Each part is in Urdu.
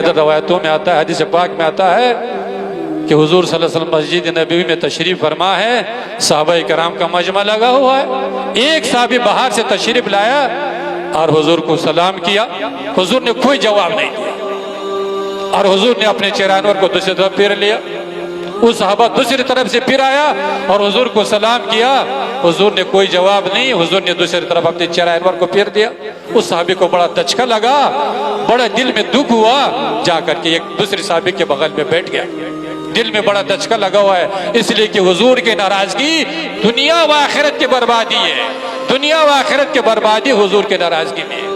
روایتوں میں آتا ہے، حدیث پاک میں آتا ہے کہ حضور صلی اللہ علیہ وسلم مسجد نبوی میں تشریف فرما ہے، صحابہ کرام کا مجمع لگا ہوا ہے، ایک صحابی باہر سے تشریف لایا اور حضور کو سلام کیا، حضور نے کوئی جواب نہیں دیا اور حضور نے اپنے چہرہ انور کو دوسری طرف پھیر لیا، وہ صحابہ دوسری طرف سے پھر آیا اور حضور کو سلام کیا، حضور نے کوئی جواب نہیں، حضور نے دوسری طرف اپنے چہرہ انور کو پھیر دیا، اس صحابی کو بڑا دھچکا لگا، بڑا دل میں دکھ ہوا، جا کر کے ایک دوسری صحابی کے بغل میں بیٹھ گیا، دل میں بڑا دھچکا لگا ہوا ہے، اس لیے کہ حضور کی ناراضگی دنیا و آخرت کی بربادی ہے، دنیا و آخرت کی بربادی حضور کی ناراضگی میں ہے۔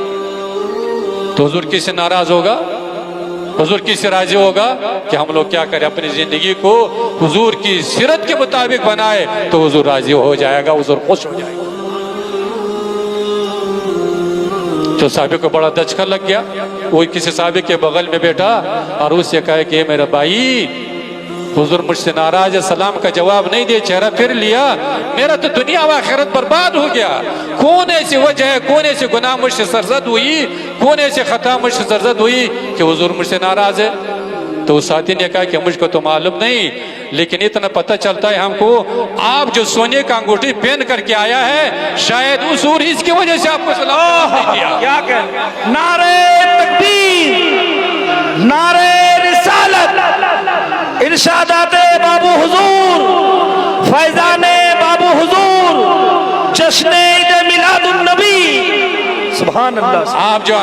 تو حضور کس سے ناراض ہوگا؟ حضور کس سے راضی ہوگا؟ کہ ہم لوگ کیا کریں، اپنی زندگی کو حضور کی سیرت کے مطابق بنائے تو حضور راضی ہو جائے گا، حضور خوش ہو جائے گا۔ تو صحابی کو بڑا دھچکا لگ گیا، وہ کسی صحابی کے بغل میں بیٹھا اور اس سے کہا کہ میرا بھائی، حضور مجھ سے ناراض ہے، سلام کا جواب نہیں دے، چہرہ پھر لیا، میرا تو دنیا و آخرت برباد ہو گیا، کون ایسی وجہ ہے، کون ایسی گناہ مجھ سے سرزد ہوئی، کون ایسی خطا مجھ سے سرزد ہوئی کہ حضور مجھ سے ناراض ہے؟ تو اس ساتھی نے کہا کہ مجھ کو تو معلوم نہیں، لیکن اتنا پتہ چلتا ہے ہم کو، آپ جو سونے کا انگوٹھی پہن کر کے آیا ہے، شاید اس عرض کی وجہ سے آپ کو سلام نہیں کیا۔ کیا کہہ نعرہ تکبیر، نعرہ رسالت، ارشادات بابو حضور، فیضان بابو حضور، جشن عید میلاد النبی، سبحان اللہ۔ آپ جو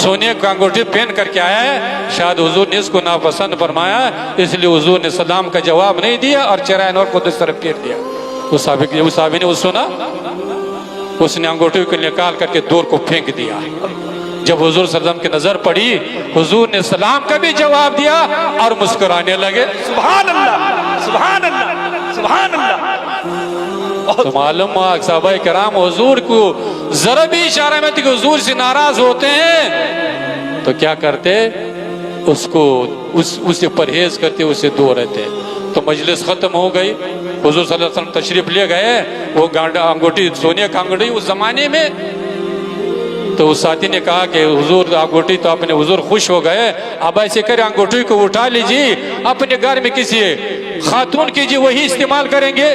سونے کا انگوٹھی پہن کر کے آیا ہے، شاید حضور نے اس کو ناپسند فرمایا، اس لیے حضور نے سلام کا جواب نہیں دیا اور چہرہ انور کو دوسری طرف پھیر دیا۔ اس صحابی نے سنا، اس نے انگوٹھی کو نکال کر کے دور کو پھینک دیا۔ جب حضور صلی اللہ علیہ وسلم کی نظر پڑی، حضور نے سلام کا بھی جواب دیا اور مسکرانے لگے۔ سبحان اللہ، سبحان اللہ، سبحان اللہ۔ تو معلوم ہوا صحابہ کرام حضور کو ذرا بھی اشارہ میں تھے کہ حضور سے ناراض ہوتے ہیں تو کیا کرتے؟ اس سے پرہیز کرتے، اس سے دور رہتے۔ تو مجلس ختم ہو گئی، حضور صلی اللہ علیہ وسلم تشریف لے گئے، وہ انگوٹھی سونے کا انگوٹھی اس زمانے میں، تو اس ساتھی نے کہا کہ حضور انگوٹھی تو اپنے حضور خوش ہو گئے، اب ایسے کریں انگوٹھی کو اٹھا لیجیے، اپنے گھر میں کسی خاتون کیجیے، وہی استعمال کریں گے۔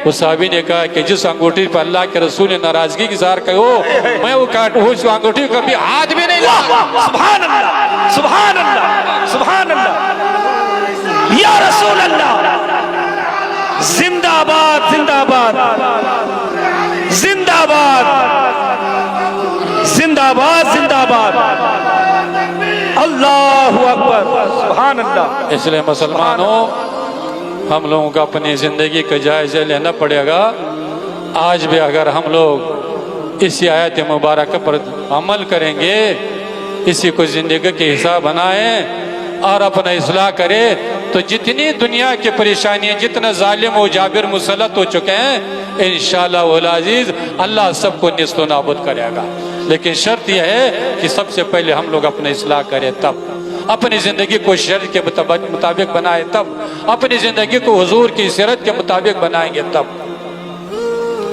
اس صحابی نے کہا کہ جس انگوٹھی پر اللہ کے رسول نے ناراضگی کی اظہار کی ہو، میں وہ انگوٹھی کو کبھی ہاتھ بھی نہیں لگا۔ سبحان اللہ، سبحان اللہ، سبحان اللہ، یا رسول اللہ، زندہ باد، زندہ باد، زندہ باد، زندہ باد، زندہ باد، اللہ اکبر، سبحان اللہ۔ اس لیے مسلمانوں، ہم لوگوں کو اپنی زندگی کا جائزہ لینا پڑے گا۔ آج بھی اگر ہم لوگ اسی آیت مبارکہ پر عمل کریں گے، اسی کو زندگی کے حصہ بنائیں اور اپنا اصلاح کرے، تو جتنی دنیا کی پریشانیاں، جتنا ظالم و جابر مسلط ہو چکے ہیں، انشاءاللہ والعزیز اللہ سب کو نیست و نابود کرے گا۔ لیکن شرط یہ ہے کہ سب سے پہلے ہم لوگ اپنا اصلاح کریں، تب اپنی زندگی کو شریعت کے مطابق بنائیں، تب اپنی زندگی کو حضور کی سیرت کے مطابق بنائیں گے تب۔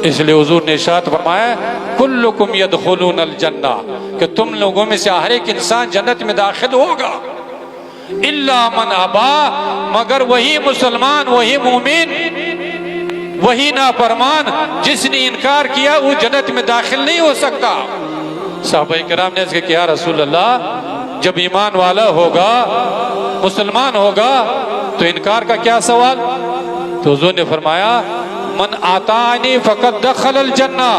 اس لیے حضور نے ارشاد فرمایا، کلکم یدخلون الجنہ، کہ تم لوگوں میں سے ہر ایک انسان جنت میں داخل ہوگا، الا من ابا، مگر وہی مسلمان، وہی مومن، وہی نافرمان جس نے انکار کیا، وہ جنت میں داخل نہیں ہو سکتا۔ صحابہ کرام نے کہا کہ یا رسول اللہ، جب ایمان والا ہوگا، مسلمان ہوگا، تو انکار کا کیا سوال؟ تو حضور نے فرمایا، من آتانی فقد دخل الجنہ،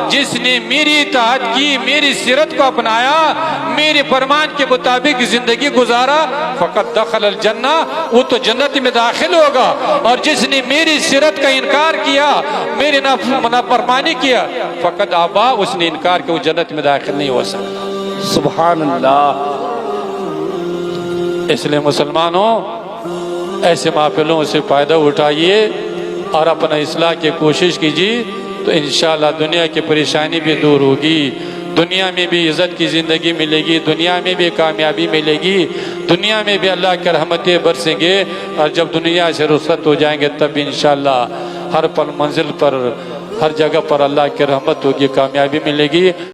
جس نے میری اطاعت کی، میری سیرت کو اپنایا، میرے فرمان کے مطابق زندگی گزارا، فقد دخل الجنہ، وہ تو جنت میں داخل ہوگا، اور جس نے میری سیرت کا انکار کیا، میری نافرمانی کیا، فقد ابا، اس نے انکار کیا، وہ جنت میں داخل نہیں ہو سکتا۔ سبحان اللہ۔ اس لیے مسلمانوں، ایسے محفلوں سے فائدہ اٹھائیے اور اپنا اصلاح کی کوشش کیجیے، تو انشاءاللہ دنیا کی پریشانی بھی دور ہوگی، دنیا میں بھی عزت کی زندگی ملے گی، دنیا میں بھی کامیابی ملے گی، دنیا میں بھی اللہ کی رحمتیں برسیں گے، اور جب دنیا سے رخصت ہو جائیں گے تب انشاءاللہ ہر پل منزل پر، ہر جگہ پر اللہ کی رحمت ہوگی، کامیابی ملے گی۔